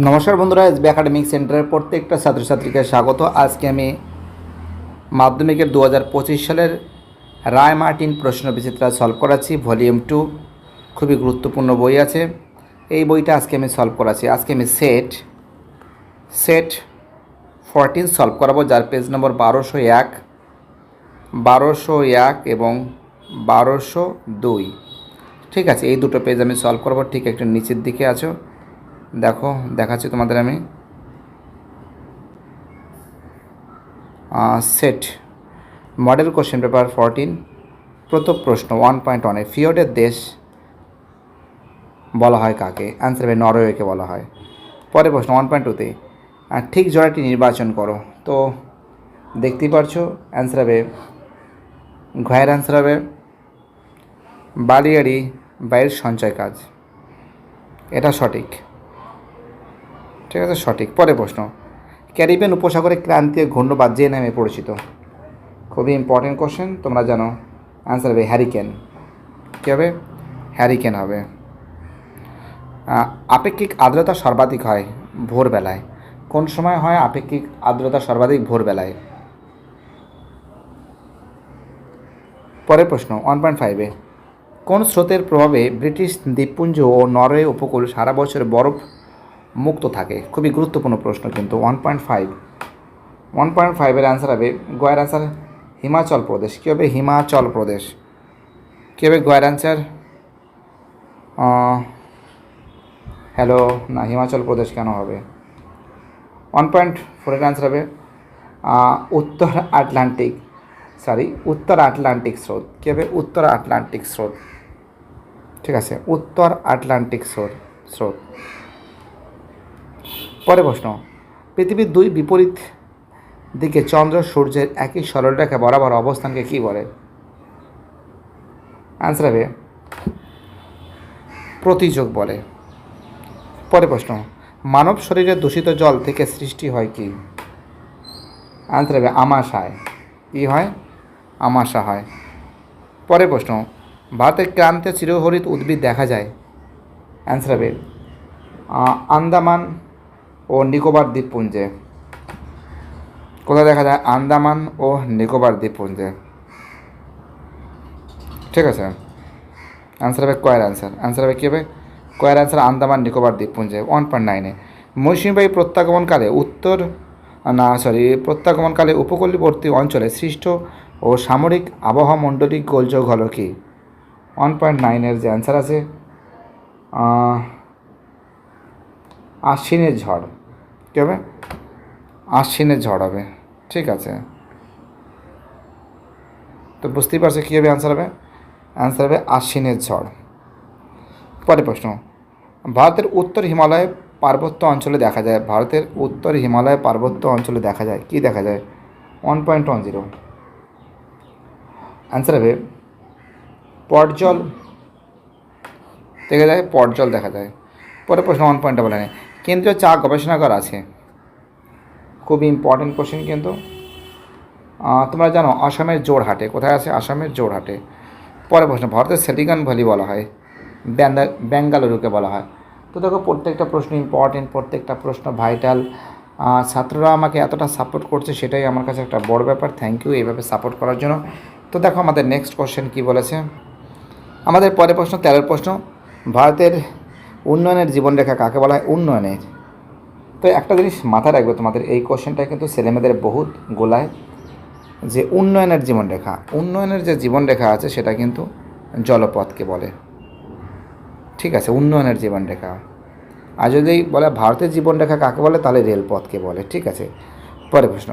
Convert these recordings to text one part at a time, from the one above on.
নমস্কার বন্ধুরা, SB academic সেন্টারের প্রত্যেকটা ছাত্রছাত্রীকে স্বাগত। আজকে আমি মাধ্যমিকের 2025 সালের রায় মার্টিন প্রশ্ন বিচিত্রা সলভ করাচ্ছি। ভলিউম 2 খুবই গুরুত্বপূর্ণ বই আছে। এই বইটা আজকে আমি সলভ করাচ্ছি। আজকে আমি সেট 14 সলভ করাবো, যার পেজ নম্বর 1201 এবং 1202। ঠিক আছে, এই দুটো পেজ আমি সলভ করবো। ঠিক একটু নিচের দিকে আছো, দেখো দেখাচ্ছি তোমাদের আমি। সেট মডেল কোশ্চেন পেপার 14 প্রথম প্রশ্ন 1.1 ফিওর্ডের দেশ বলা হয় কাকে? অ্যান্সার হবে নরওয়েকে বলা হয়। পরের প্রশ্ন 1.2তে ঠিক জোড়াটি নির্বাচন করো। তো দেখতেই পারছো অ্যান্সার হবে ঘয়ের অ্যান্সার হবে বালিয়াড়ি বাইরের সঞ্চয় কাজ। এটা সঠিক, ঠিক আছে, সঠিক। পরের প্রশ্ন ক্যারিবিয়ান উপসাগরে ক্রান্তীয় ঘূর্ণবাদ যে নামে পরিচিত? খুবই ইম্পর্টেন্ট কোশ্চেন, তোমরা জানো। অ্যান্সার হবে হ্যারিকেন। কী হবে? হ্যারিকেন হবে। আপেক্ষিক আর্দ্রতা সর্বাধিক হয় ভোরবেলায়। কোন সময় হয় আপেক্ষিক আর্দ্রতা সর্বাধিক? ভোরবেলায়। পরের প্রশ্ন 1.5-এ কোন স্রোতের প্রভাবে ব্রিটিশ দ্বীপপুঞ্জ ও নরওয়ে উপকূল সারা বছর বরফ মুক্ত থাকে? খুবই গুরুত্বপূর্ণ প্রশ্ন কিন্তু। 1.5-এর অ্যান্সার হবে গয়ের অ্যান্সার হিমাচল প্রদেশ। কী হবে? হিমাচল প্রদেশ। কী হবে গয়ের অ্যান্সার? হ্যালো, না, হিমাচল প্রদেশ কেন হবে? 1.4-এর অ্যান্সার হবে উত্তর আটলান্টিক স্রোত। কী হবে? উত্তর আটলান্টিক স্রোত। ঠিক আছে, উত্তর আটলান্টিক স্রোত। পরের প্রশ্ন পৃথিবীর দুই বিপরীত দিকে চন্দ্র সূর্যের একই সরলরেখা বরাবর অবস্থানকে কী বলে? অ্যান্সার হবে প্রতিযোগ বলে। পরের প্রশ্ন মানব শরীরে দূষিত জল থেকে সৃষ্টি হয় কি? অ্যান্সার হবে আমাশায়। কী হয়? আমাশা হয়। পরের প্রশ্ন ভারতের ক্রান্তীয় চিরহরিৎ উদ্ভিদ দেখা যায়? অ্যান্সার হবে আন্দামান ও নিকোবর দ্বীপপুঞ্জে। কোথায় দেখা যায়? আন্দামান ও নিকোবর দ্বীপপুঞ্জে। ঠিক আছে, অ্যান্সার হবে কয়ের অ্যান্সার। অ্যান্সার হবে কী হবে? কয়ের অ্যান্সার আন্দামান নিকোবর দ্বীপপুঞ্জে। 1.9-এ মৌসুমী প্রত্যাগমনকালে প্রত্যাগমনকালে উপকূলবর্তী অঞ্চলে সৃষ্ট ও সামরিক আবহাওয়া মণ্ডলিক গোলযোগ হলো কি? 1.9-এর যে অ্যান্সার আছে আশ্বিনের ঝড়। কী হবে? আশ্বিনের ঝড় হবে। ঠিক আছে, তো বুঝতেই পারছো কী হবে অ্যান্সার হবে? অ্যান্সার হবে আশ্বিনের ঝড়। পরের প্রশ্ন ভারতের উত্তর হিমালয় পার্বত্য অঞ্চলে দেখা যায়। ভারতের উত্তর হিমালয় পার্বত্য অঞ্চলে দেখা যায় কি দেখা যায়? 1.10 অ্যান্সার হবে পটজল দেখা যায়। পটজল দেখা যায়। পরের প্রশ্ন 1.9 কেন্দ্রীয় চা গবেষণাগার আছে। খুবই ইম্পর্টেন্ট কোশ্চেন কিন্তু। তোমরা জানো আসামের জোরহাটে। কোথায় আছে? আসামের জোরহাটে। পরের প্রশ্ন ভারতের সিলিকন ভ্যালি বলা হয় বেঙ্গালুরুকে বলা হয়। তো দেখো প্রত্যেকটা প্রশ্ন ইম্পর্টেন্ট, প্রত্যেকটা প্রশ্ন ভাইটাল। ছাত্ররা আমাকে এতটা সাপোর্ট করছে, সেটাই আমার কাছে একটা বড় ব্যাপার। থ্যাংক ইউ এইভাবে সাপোর্ট করার জন্য। তো দেখো আমাদের নেক্সট কোশ্চেন কী বলেছে। আমাদের পরের প্রশ্ন 13 প্রশ্ন ভারতের উন্নয়নের জীবনরেখা কাকে বলা হয়? উন্নয়নের। তো একটা জিনিস মাথায় রাখবে, তোমাদের এই কোশ্চেনটা কিন্তু ছেলেমেয়েদের বহুত গোলায়, যে উন্নয়নের যে জীবনরেখা আছে সেটা কিন্তু জলপথকে বলে। ঠিক আছে, উন্নয়নের জীবনরেখা। আর যদি বলে ভারতের জীবনরেখা কাকে বলে, তাহলে রেলপথকে বলে। ঠিক আছে, পরের প্রশ্ন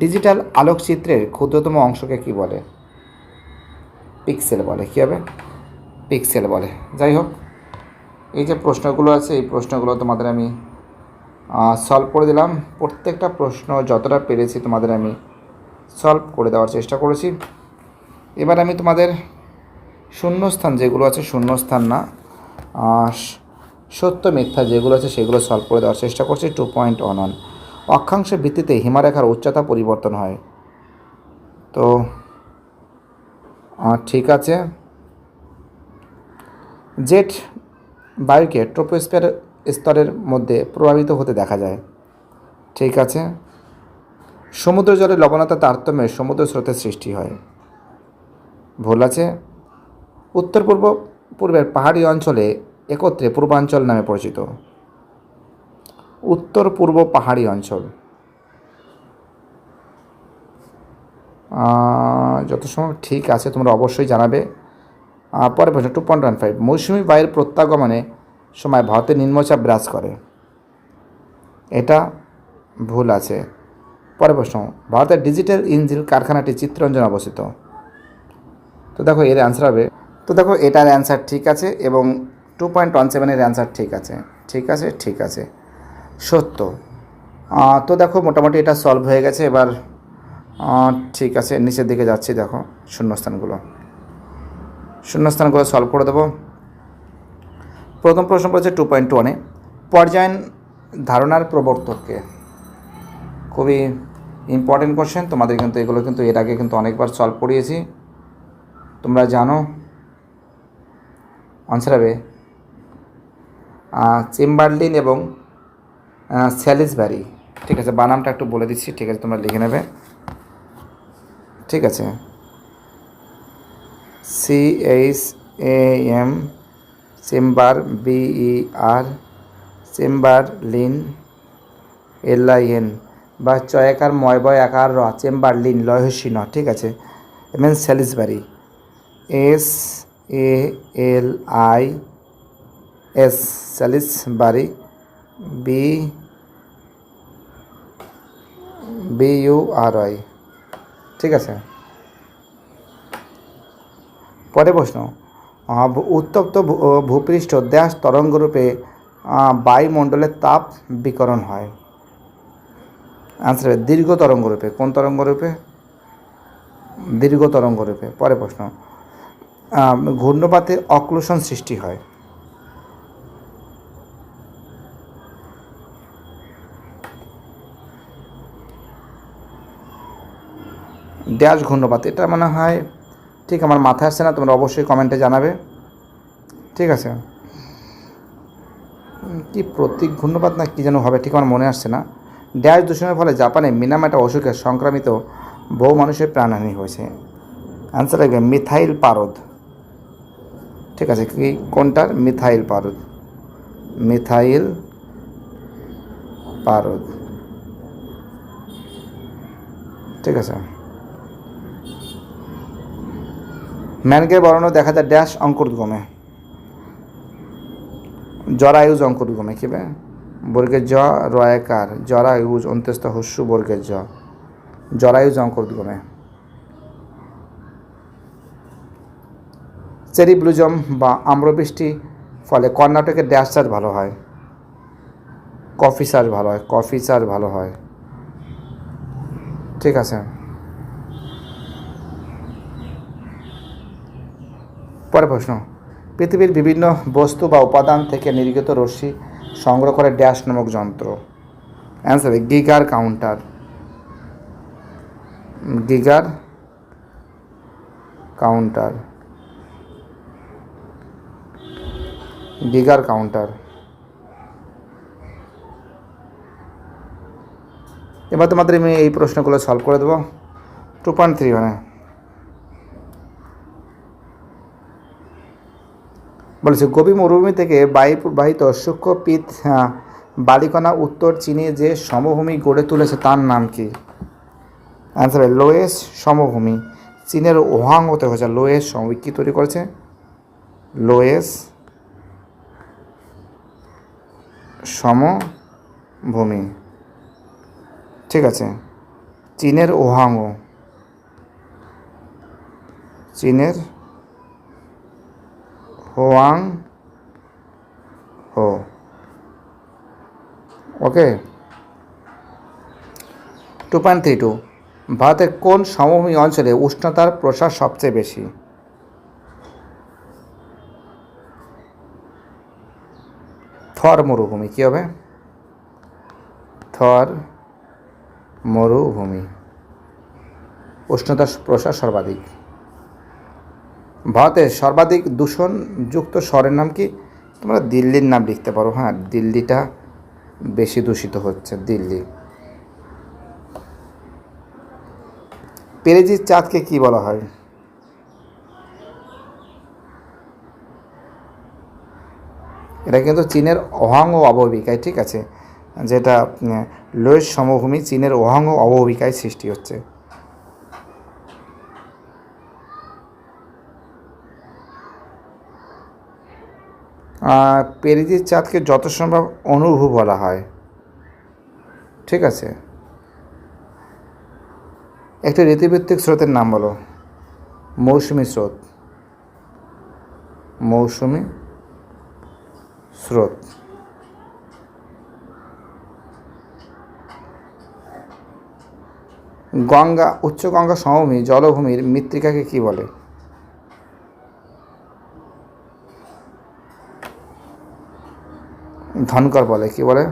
ডিজিটাল আলোকচিত্রের ক্ষুদ্রতম অংশকে কি বলে? পিক্সেল বলে। কী হবে? পিক্সেল বলে। যাই হোক, এই যে প্রশ্নগুলো আছে এই প্রশ্নগুলো তোমাদের আমি সলভ করে দিলাম। প্রত্যেকটা প্রশ্ন যতটা পেরেছি তোমাদের আমি সলভ করে দেওয়ার চেষ্টা করেছি। এবার আমি তোমাদের শূন্যস্থান যেগুলো আছে, শূন্যস্থান না, সত্য মিথ্যা যেগুলো আছে সেগুলো সলভ করে দেওয়ার চেষ্টা করছি। 2.11 অক্ষাংশের ভিত্তিতে হিমারেখার উচ্চতা পরিবর্তন হয়। তো ঠিক আছে, জেট বায়ুকে ট্রোপোস্ফিয়ার স্তরের মধ্যে প্রভাবিত হতে দেখা যায়। ঠিক আছে। সমুদ্র জলে লবণাক্ত তারতম্যে সমুদ্র স্রোতের সৃষ্টি হয়। ভুল আছে। উত্তর পূর্বের পাহাড়ি অঞ্চলে একত্রে পূর্বাঞ্চল নামে পরিচিত। উত্তর পূর্ব পাহাড়ি অঞ্চল যত সময় ঠিক আছে তোমরা অবশ্যই জানাবে। পরে প্রশ্ন 2.15 মৌসুমি বায়ুর প্রত্যাগমনে সময় ভারতে নিম্নচাপ বিরাজ করে। এটা ভুল আছে। পরে প্রশ্ন ভারতের ডিজিটাল ইঞ্জিন কারখানাটি চিত্তরঞ্জনে অবস্থিত। তো দেখো এর অ্যান্সার হবে, তো দেখো এটার অ্যান্সার ঠিক আছে এবং 2.17 অ্যান্সার ঠিক আছে। ঠিক আছে, ঠিক আছে, সত্য। তো দেখো মোটামুটি এটা সলভ হয়ে গেছে। এবার ঠিক আছে, নিচের দিকে যাচ্ছি। দেখো শূন্যস্থানগুলো সলভ করে দেবো। প্রথম প্রশ্ন পড়েছে 2.1 পর্যায়ন ধারণার প্রবর্তককে। খুবই ইম্পর্টেন্ট কোশ্চেন, তোমাদের কিন্তু এগুলো কিন্তু এর আগে কিন্তু অনেকবার সলভ করিয়েছি, তোমরা জানো। আনসার হবে চেম্বারলিন এবং স্যালিসবারি। ঠিক আছে, বানামটা একটু বলে দিচ্ছি, ঠিক আছে, তোমরা লিখে নেবে। ঠিক আছে, CHAM chamber, BER Chamberlin, LIN বা চয়াকার ময়বয় আকার র চেম্বারলিন লয়হসী ন। ঠিক আছে, MN Salisbury, SALIS Salisbury, BURY। ঠিক আছে, পরে প্রশ্ন উত্তপ্ত ভূপৃষ্ঠ ড্যাশ তরঙ্গরূপে বায়ুমণ্ডলের তাপ বিকরণ হয়। আনসার দীর্ঘ তরঙ্গরূপে। কোন তরঙ্গরূপে? দীর্ঘ তরঙ্গরূপে। পরে প্রশ্ন ঘূর্ণপাতে অক্লুশন সৃষ্টি হয়। ড্যাশ ঘূর্ণপাত, এটা মনে হয় ঠিক আমার মাথায় আসছে না, তোমরা অবশ্যই কমেন্টে জানাবে। ঠিক আছে, কি প্রতীক ঘূর্ণপাত না কী যেন হবে, ঠিক আমার মনে আসছে না। ড্যাশ দূষণের ফলে জাপানে মিনামাটা অসুখে সংক্রামিত বহু মানুষের প্রাণহানি হয়েছে। অ্যান্সার লাগবে মিথাইল পারদ। ঠিক আছে, কি কোনটার? মিথাইল পারদ। মিথাইল পারদ। ঠিক আছে, ম্যানকে বর্ণ দেখা যায় ড্যাশ অঙ্কুরোদ্গমে। জরায়ুজ অঙ্কুরোদ্গমে কি বে বর্গের জ রয়াকার জরায়ুজ অন্ত্যস্ত হস্যু বর্গের জ জরায়ুজ অঙ্কুরোদ্গমে। চেরি ব্লুজম বা আম্রবৃষ্টি ফলে কর্ণাটকের ড্যাশ চাষ ভালো হয়। কফি চাষ ভালো হয়। কফি চাষ ভালো হয়। ঠিক আছে, পরে প্রশ্ন পৃথিবীর বিভিন্ন বস্তু বা উপাদান থেকে নির্গত রশ্মি সংগ্রহ করে ড্যাশ নামক যন্ত্র। Answer Geiger counter. Geiger counter. Geiger counter. এবার তোমাদের আমি এই প্রশ্নগুলো সলভ করে দেবো। 2.3 বলেছে গোবি মরুভূমি থেকে বায়ু প্রবাহিত সূক্ষ্ম পিত বালিকণা উত্তর চীনে যে সমভূমি গড়ে তুলেছে তার নাম কি? অ্যান্সার লোয়েস সমভূমি। চীনের ওহাং হতে হয়েছে লোয়েস সমভূমি। কী তৈরি করেছে? লোয়েস সমভূমি। ঠিক আছে, চীনের ওহাংও। চীনের হোয়াং হো। ওকে। 2.32 ভারতের কোন সমভূমি অঞ্চলে উষ্ণতার প্রসার সবচেয়ে বেশি? থর মরুভূমি। কী হবে? থর মরুভূমি। উষ্ণতার প্রসার সর্বাধিক। ভারতের সর্বাধিক দূষণযুক্ত শহরের নাম কি? তোমরা দিল্লির নাম লিখতে পারো, হ্যাঁ দিল্লিটা বেশি দূষিত হচ্ছে, দিল্লি। পেরেজির চাঁদকে কি বলা হয়? এটা কিন্তু চীনের অহাং ও অববাহিকায়, ঠিক আছে, যেটা লোয়েস সমভূমি চীনের অহাং ও অববাহিকায় সৃষ্টি হচ্ছে। পেরিজির চাঁদকে যত সম্ভব অনুভূ বলা হয়, ঠিক আছে। একটি ঋতুভিত্তিক স্রোতের নাম বলো। মৌসুমী স্রোত, মৌসুমী স্রোত। গঙ্গা, উচ্চ গঙ্গা সমভূমি জলভূমির মৃত্তিকাকে কি বলে? ধনকর বলে। কি বলে?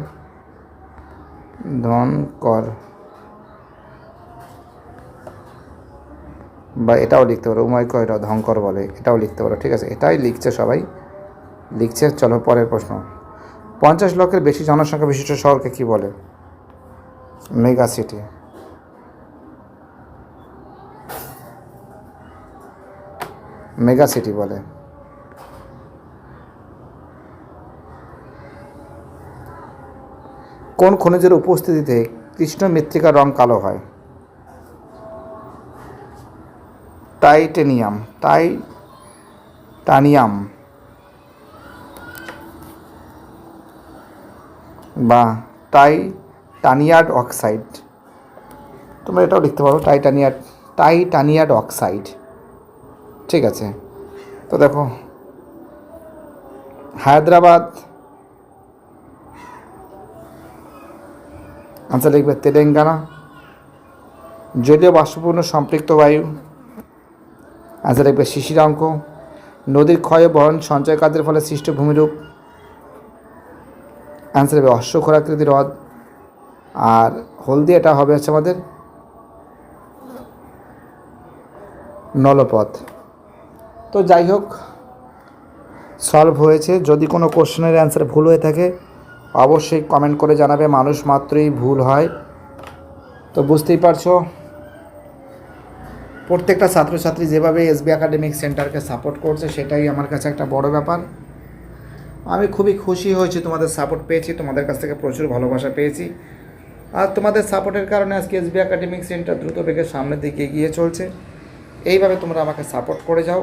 ধনকর, বা এটাও লিখতে পারো উমায়ক, এটা ধনকর বলে, এটাও লিখতে পারো, ঠিক আছে। এটাই লিখছে, সবাই লিখছে। চলো পরের প্রশ্ন। 50 লক্ষের বেশি জনসংখ্যা বিশিষ্ট শহরকে কি বলে? Mega city. মেগা সিটি বলে। কোন খনিজের উপস্থিতিতে কৃষ্ণ মৃত্তিকার রং কালো হয়? টাইটেনিয়াম, টাইটানিয়াম বা টাইটানিয়াম অক্সাইড। তোমরা এটাও লিখতে পারো, টাইটানিয়াম অক্সাইড, ঠিক আছে। তো দেখো, হায়দ্রাবাদ, আনসার লিখবে তেলেঙ্গানা। জলীয় বাষ্পপূর্ণ সম্পৃক্ত বায়ু, আনসার লিখবে শিশিরাঙ্ক। নদীর ক্ষয় বহন সঞ্চয় কাজের ফলে সৃষ্ট ভূমিরূপ, আনসার লিখবে অশ্বক্ষরাকৃতি হ্রদ। আর হলদি, এটা হবে হচ্ছে আমাদের নলপথ। তো যাই হোক, সলভ হয়েছে। যদি কোনো কোশ্চেনের অ্যান্সার ভুল হয়ে থাকে অবশ্যই কমেন্ট করে জানাবে, মানুষ মাত্রই ভুল হয়। তো বুঝতেই পারছো, প্রত্যেকটা ছাত্রছাত্রী যেভাবে এসবি একাডেমিক সেন্টারকে সাপোর্ট করছে সেটাই আমার কাছে একটা বড় ব্যাপার। আমি খুবই খুশি হয়েছি, তোমাদের সাপোর্ট পেয়েছি, তোমাদের কাছ থেকে প্রচুর ভালোবাসা পেয়েছি। আর তোমাদের সাপোর্টের কারণে আজকে এসবি একাডেমিক সেন্টার দ্রুত বেগে সামনের দিকে এগিয়ে চলছে। এইভাবে তোমরা আমাকে সাপোর্ট করে যাও।